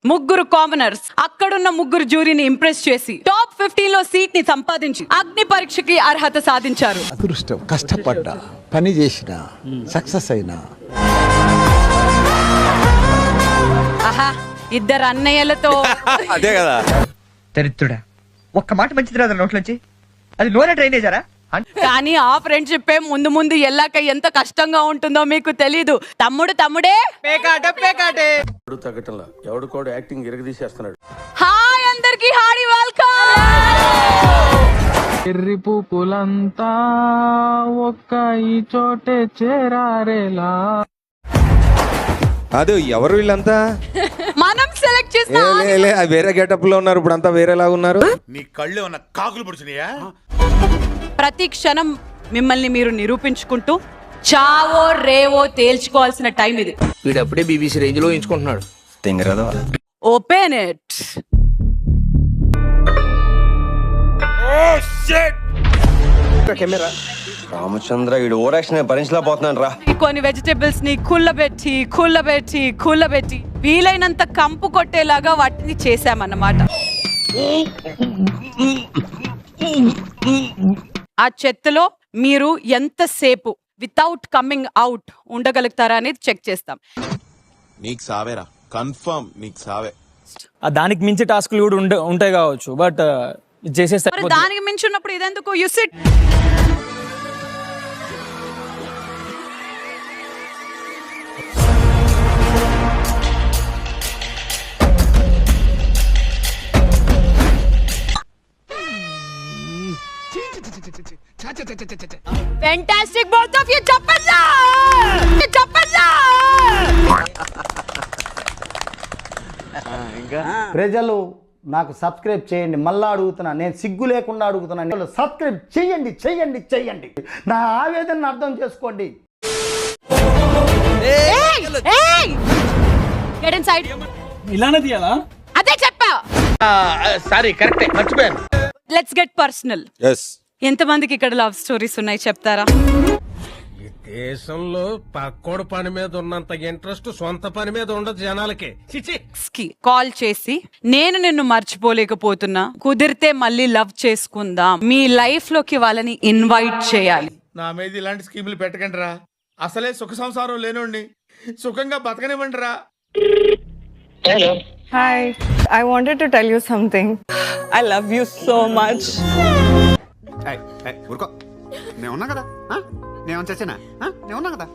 ముగ్గురు కామనర్స్ అక్కడున్న ముగ్గురు జ్యూరీని ఇంప్రెస్ చేసి టాప్ 15 లో సీట్ ని సంపాదించి అగ్ని పరీక్షకి అర్హత సాధించారు. అదృష్టం, కష్టపడ్డా, పని చేసిన, సక్సెస్ అయినా. ఆహా, ఇద్దరు అన్నయ్యలతో అదే కదా. దరిద్రుడా, ఒక్క మాట మంచిది రాదు నోట్లోంచి. అది లోనే డ్రైనేజారా? కానీ ఆ ఫ్రెండ్షిప్ ముందు ముందు ఎల్లాక ఎంత కష్టంగా ఉంటుందో మీకు తెలీదు. తమ్ముడే పేకాటే తగ్గటంలా ఎవడు కూడా యాక్టింగ్ ఇరగదీసేస్తున్నాడు. హాయ్ అందరికి, హాడీ వెల్కమ్. ఎర్రి పూపులంతా ఒక్క ఈ చోటే చేరారేలా. అదే ఎవరు వీళ్ళంతా? మనం సెలెక్ట్ చేసిన వేరే గెటప్ లో ఉన్నారు, ఇప్పుడు అంతా వేరేలాగా ఉన్నారు. నీ కళ్ళు ఏమన్నా కాకులు పొడిచినాయా? ప్రతి క్షణం మిమ్మల్ని మీరు నిరూపించుకుంటూ చావో రేవో తేల్చుకోవాల్సిన టైం ఇది. వీడప్పుడే బీబీసీ రేంజ్ లో ఎంచుకుంటున్నాడు. Open it. కెమెరా రామచంద్ర, వీడు ఓరాక్షన్ భరించలేకపోతున్నాను రా. కొన్ని వెజిటేబుల్స్ ని కుళ్ళబెట్టి వీలైనంత కంపు కొట్టేలాగా వాటిని చేశామన్నమాట. ఆ చెత్తలో మీరు ఎంతసేపు వితౌట్ కమింగ్ అవుట్ ఉండగలుగుతారా అనేది చెక్ చేస్తాం. నీకు సావేరా, కన్ఫర్మ్ నీకు సావే. దానికి మించి టాస్క్లు కూడా ఉంటాయి కావచ్చు, బట్ చేసేస్తే మరి దానికి మించి ఉన్నప్పుడు ఇదెందుకు? You SIT. Fantastic, both of you. చెప్పండి. ప్రజలు నాకు సబ్స్క్రైబ్ చేయండి. మళ్ళా అడుగుతున్నా, నేను సిగ్గు లేకుండా అడుగుతున్నాను. సబ్స్క్రైబ్ చేయండి. నా ఆవేదన అర్థం చేసుకోండి. Get inside. ఇలానే తీయాలా? అదే చెప్పా. సారీ, కరెక్టే, మర్చిపోయాను. Let's get personal. ఎంతమందికి ఇక్కడ లవ్ స్టోరీస్ ఉన్నాయి చెప్తారా? దేశంలో పక్కోడు పని మీద ఉన్నంత ఇంట్రెస్ట్ సొంత పని మీద ఉండదు జనాలకి. కాల్ చేసి నేను నిన్ను మర్చిపోలేకపోతున్నా, కుదిరితే మళ్ళీ లవ్ చేసుకుందాం, మీ లైఫ్ లోకి వాళ్ళని ఇన్వైట్ చేయాలి. నా మీద ఇలాంటి స్కీములు పెట్టకండి రా. అసలే సుఖ సంసారం లేనోండి, సుఖంగా బతకనివ్వండి రా. Hi, I wanted to tell you something. I love you so much. ఊరుకో, నేను ఉన్నా కదా, నేను చచ్చానా? నేను ఉన్నా కదా,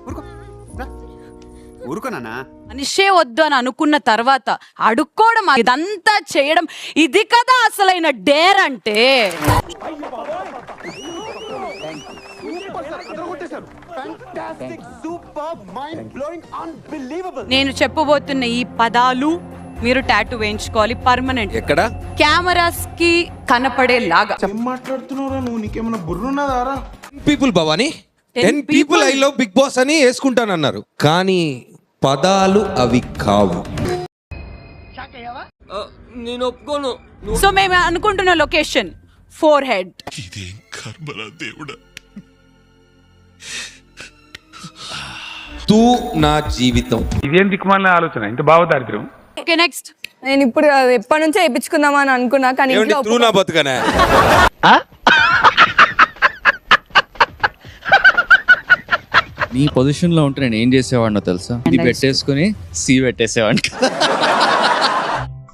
ఊరుకో నాన్న. మనిషే వద్దు అని అనుకున్న తర్వాత అడుక్కోవడం, ఇదంతా చేయడం, ఇది కదా అసలైన డేర్ అంటే. నేను చెప్పబోతున్న ఈ పదాలు మీరు టాటూ వేయించుకోవాలి పర్మనెంట్. ఎక్కడ? కెమెరాస్ కి కనపడేలాగా. ఏం మాట్లాడుతున్నావురా నువ్వు? నీకేమైనా బుర్రున్నదారా? People Bhavani 10 people I love Bigg Boss అని వేసుకుంటానన్నారు, కానీ పదాలు అవి కావు. నేను ఒప్పుకోను. సో మేము అనుకుంటున్న లొకేషన్ ఫోర్ హెడ్. ఇదేం కర్మరా దేవుడా. తూ నా జీవితం. ఇదేం దిక్కుమాలిన ఆలోచన, ఇంత భావదారిద్ర్యం. Okay, next. నేను ఇప్పుడు ఎప్పటి నుంచో వేయించుకుందామని అనుకున్నా, కానీ ఇంట్లో తూ నా బతుకనే. నీ పొజిషన్ లో ఉంటే నేను ఏం చేసేవాడినో తెలుసా? ఇది పెట్టేసుకుని సి పెట్టేసేవాడిని.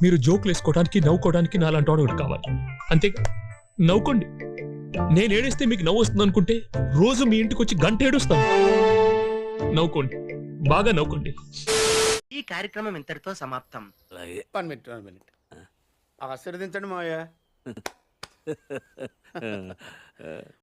మీరు జోకులు వేసుకోవడానికి నవ్వుకోవడానికి నాలాంటి వాడు ఒకటి కావాలి, అంతే. నవ్వుకోండి. నేను ఏడిస్తే మీకు నవ్వు వస్తుంది అనుకుంటే రోజు మీ ఇంటికి వచ్చి గంట ఏడుస్తాను. నవ్వుకోండి, బాగా నవ్వుకోండి. ఈ కార్యక్రమం ఇంతటితో సమాప్తం. 1 minute. ఆశీర్వదించండి మావయ్య.